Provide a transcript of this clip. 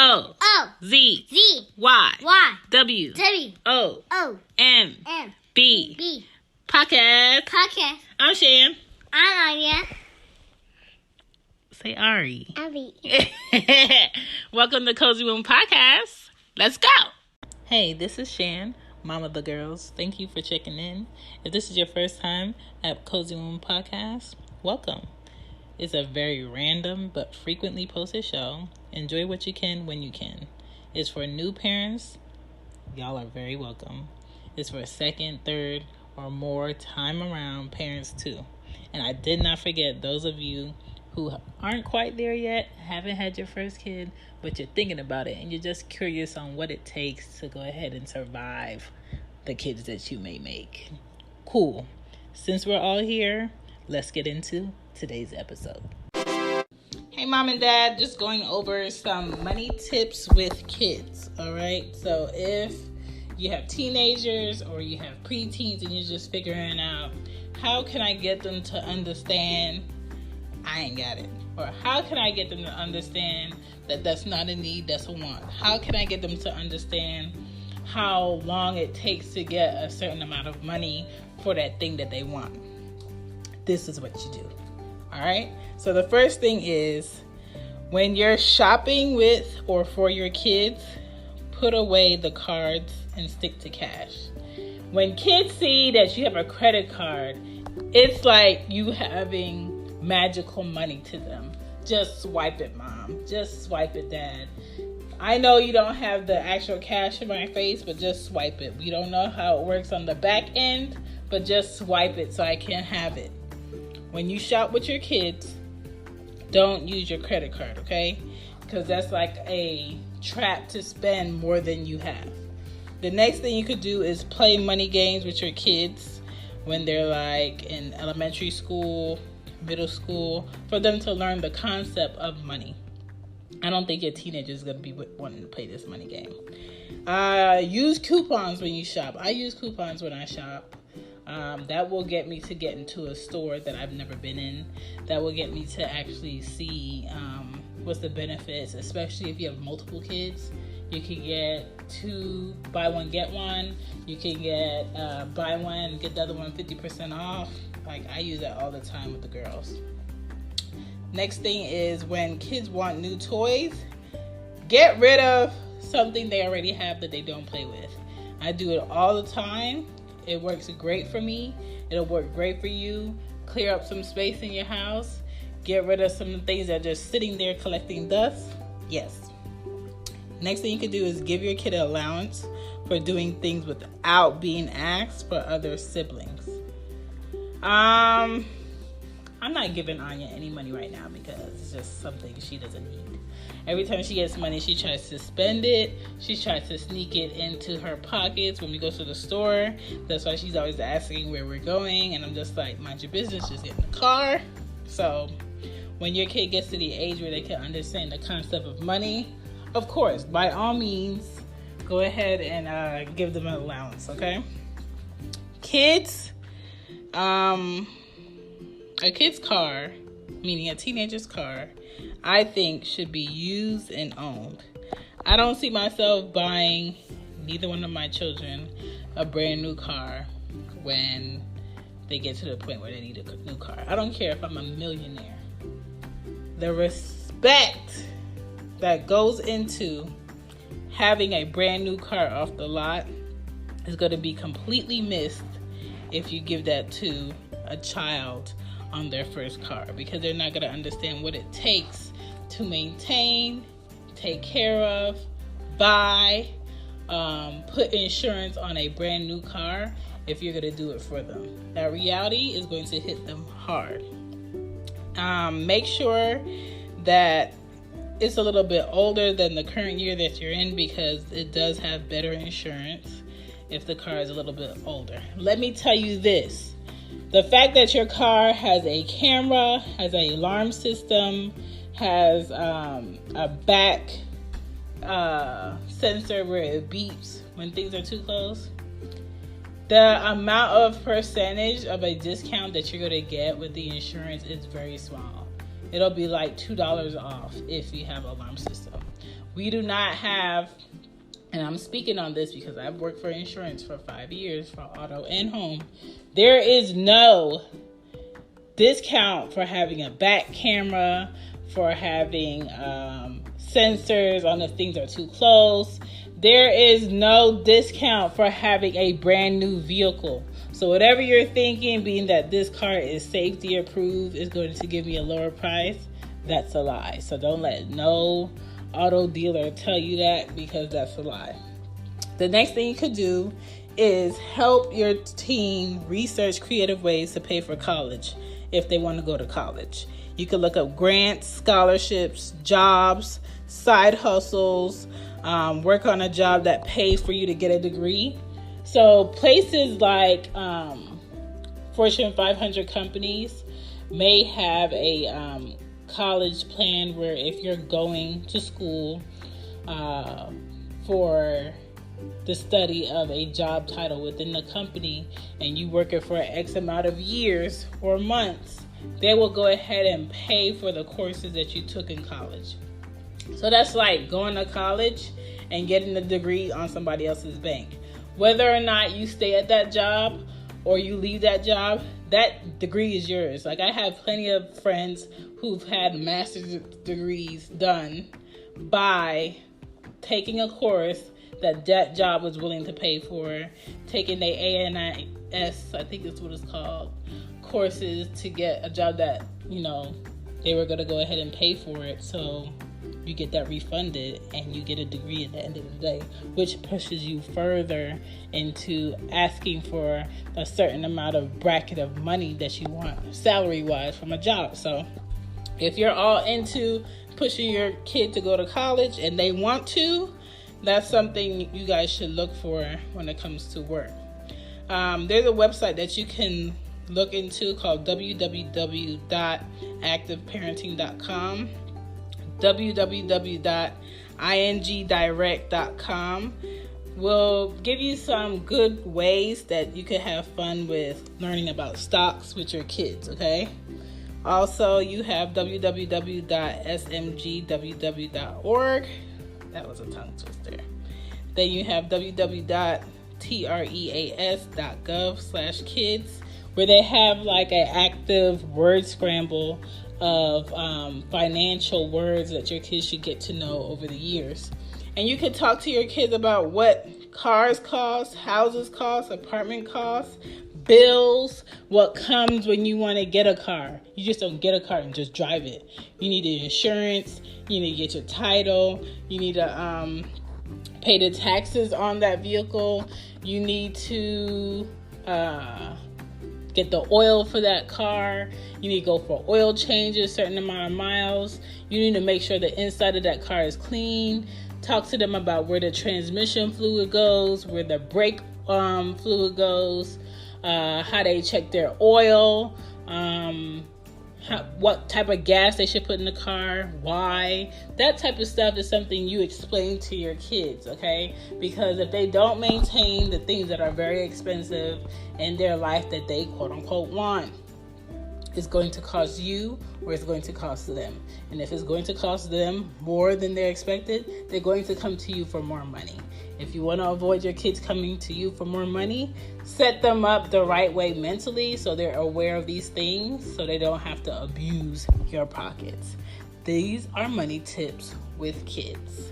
O Z Y W O M B Podcast. I'm Shan. I'm Aria. Say Ari. Abby. Welcome to Cozy Womb Podcast. Let's go. Hey, this is Shan, mom of the girls. Thank you for checking in. If this is your first time at Cozy Womb Podcast, welcome. It's a very random but frequently posted show. Enjoy what you can when you can. It's for new parents. Y'all are very welcome. It's for second, third, or more time around parents too. And I did not forget those of you who aren't quite there yet, haven't had your first kid, but you're thinking about it and you're just curious on what it takes to go ahead and survive the kids that you may make. Cool. Since we're all here, let's get into today's episode. Hey mom and dad, just going over some money tips with kids. All right, so if you have teenagers or you have preteens and you're just figuring out how can I get them to understand I ain't got it, or how can I get them to understand that that's not a need, that's a want? How can I get them to understand how long it takes to get a certain amount of money for that thing that they want? This is what you do. All right, so the first thing is when you're shopping with or for your kids, put away the cards and stick to cash. When kids see that you have a credit card, it's like you having magical money to them. Just swipe it, mom. Just swipe it, dad. I know you don't have the actual cash in my face, but just swipe it. We don't know how it works on the back end, but just swipe it so I can have it. When you shop with your kids, don't use your credit card, okay? Because that's like a trap to spend more than you have. The next thing you could do is play money games with your kids when they're like in elementary school, middle school, for them to learn the concept of money. I don't think your teenager is going to be wanting to play this money game. Use coupons when you shop. I use coupons when I shop. That will get me to get into a store that I've never been in. That will get me to actually see what's the benefits, especially if you have multiple kids. You can get 2, buy one, get one. You can get buy one, get the other one 50% off. Like, I use that all the time with the girls. Next thing is when kids want new toys, get rid of something they already have that they don't play with. I do it all the time. It works great for me. It'll work great for you. Clear up some space in your house. Get rid of some things that are just sitting there collecting dust. Yes. Next thing you can do is give your kid an allowance for doing things without being asked for other siblings. I'm not giving Anya any money right now because it's just something she doesn't need. Every time she gets money, she tries to spend it. She tries to sneak it into her pockets when we go to the store. That's why she's always asking where we're going. And I'm just like, mind your business, just get in the car. So when your kid gets to the age where they can understand the concept of money, of course, by all means, go ahead and give them an allowance, okay? Kids, a kid's car, meaning a teenager's car, I think should be used and owned. I don't see myself buying neither one of my children a brand new car when they get to the point where they need a new car. I don't care if I'm a millionaire. The respect that goes into having a brand new car off the lot is going to be completely missed if you give that to a child on their first car, because they're not going to understand what it takes to maintain, take care of, buy, put insurance on a brand new car if you're going to do it for them. That reality is going to hit them hard. Make sure that it's a little bit older than the current year that you're in, because it does have better insurance if the car is a little bit older. Let me tell you this. The fact that your car has a camera, has an alarm system, has a back sensor where it beeps when things are too close, the amount of percentage of a discount that you're going to get with the insurance is very small. it'll be like $2 off if you have an alarm system. We do not have, and I'm speaking on this because I've worked for insurance for 5 years for auto and home. There is no discount for having a back camera, for having sensors on if things are too close. There is no discount for having a brand new vehicle. So whatever you're thinking, being that this car is safety approved, is going to give me a lower price, that's a lie. So don't let no auto dealer tell you that, because that's a lie. The next thing you could do is help your teen research creative ways to pay for college if they want to go to college. You could look up grants, scholarships, jobs, side hustles, work on a job that pays for you to get a degree. So places like Fortune 500 companies may have a college plan where if you're going to school for the study of a job title within the company and you work it for X amount of years or months, they will go ahead and pay for the courses that you took in college. So that's like going to college and getting a degree on somebody else's bank. Whether or not you stay at that job or you leave that job, that degree is yours. Like, I have plenty of friends who've had master's degrees done by taking a course that job was willing to pay for, taking the ANIS, I think that's what it's called, courses to get a job that, they were going to go ahead and pay for it. So you get that refunded and you get a degree at the end of the day, which pushes you further into asking for a certain amount of bracket of money that you want salary-wise from a job. So if you're all into pushing your kid to go to college and they want to, that's something you guys should look for when it comes to work. There's a website that you can look into called www.activeparenting.com. www.ingdirect.com will give you some good ways that you can have fun with learning about stocks with your kids, okay? Also, you have www.smgww.org. That was a tongue twister. Then you have www.treas.gov/kids, where they have like an active word scramble of financial words that your kids should get to know over the years. And you can talk to your kids about what cars cost, houses cost, apartment costs, bills, what comes when you want to get a car. You just don't get a car and just drive it. You need the insurance, you need to get your title, you need to pay the taxes on that vehicle, you need to get the oil for that car, you need to go for oil changes, a certain amount of miles, you need to make sure the inside of that car is clean. Talk to them about where the transmission fluid goes, where the brake fluid goes, how they check their oil, what type of gas they should put in the car, why. That type of stuff is something you explain to your kids, okay? Because if they don't maintain the things that are very expensive in their life that they quote unquote want, it's going to cost you or it's going to cost them. And if it's going to cost them more than they're expected, they're going to come to you for more money. If you want to avoid your kids coming to you for more money, set them up the right way mentally so they're aware of these things so they don't have to abuse your pockets. These are money tips with kids.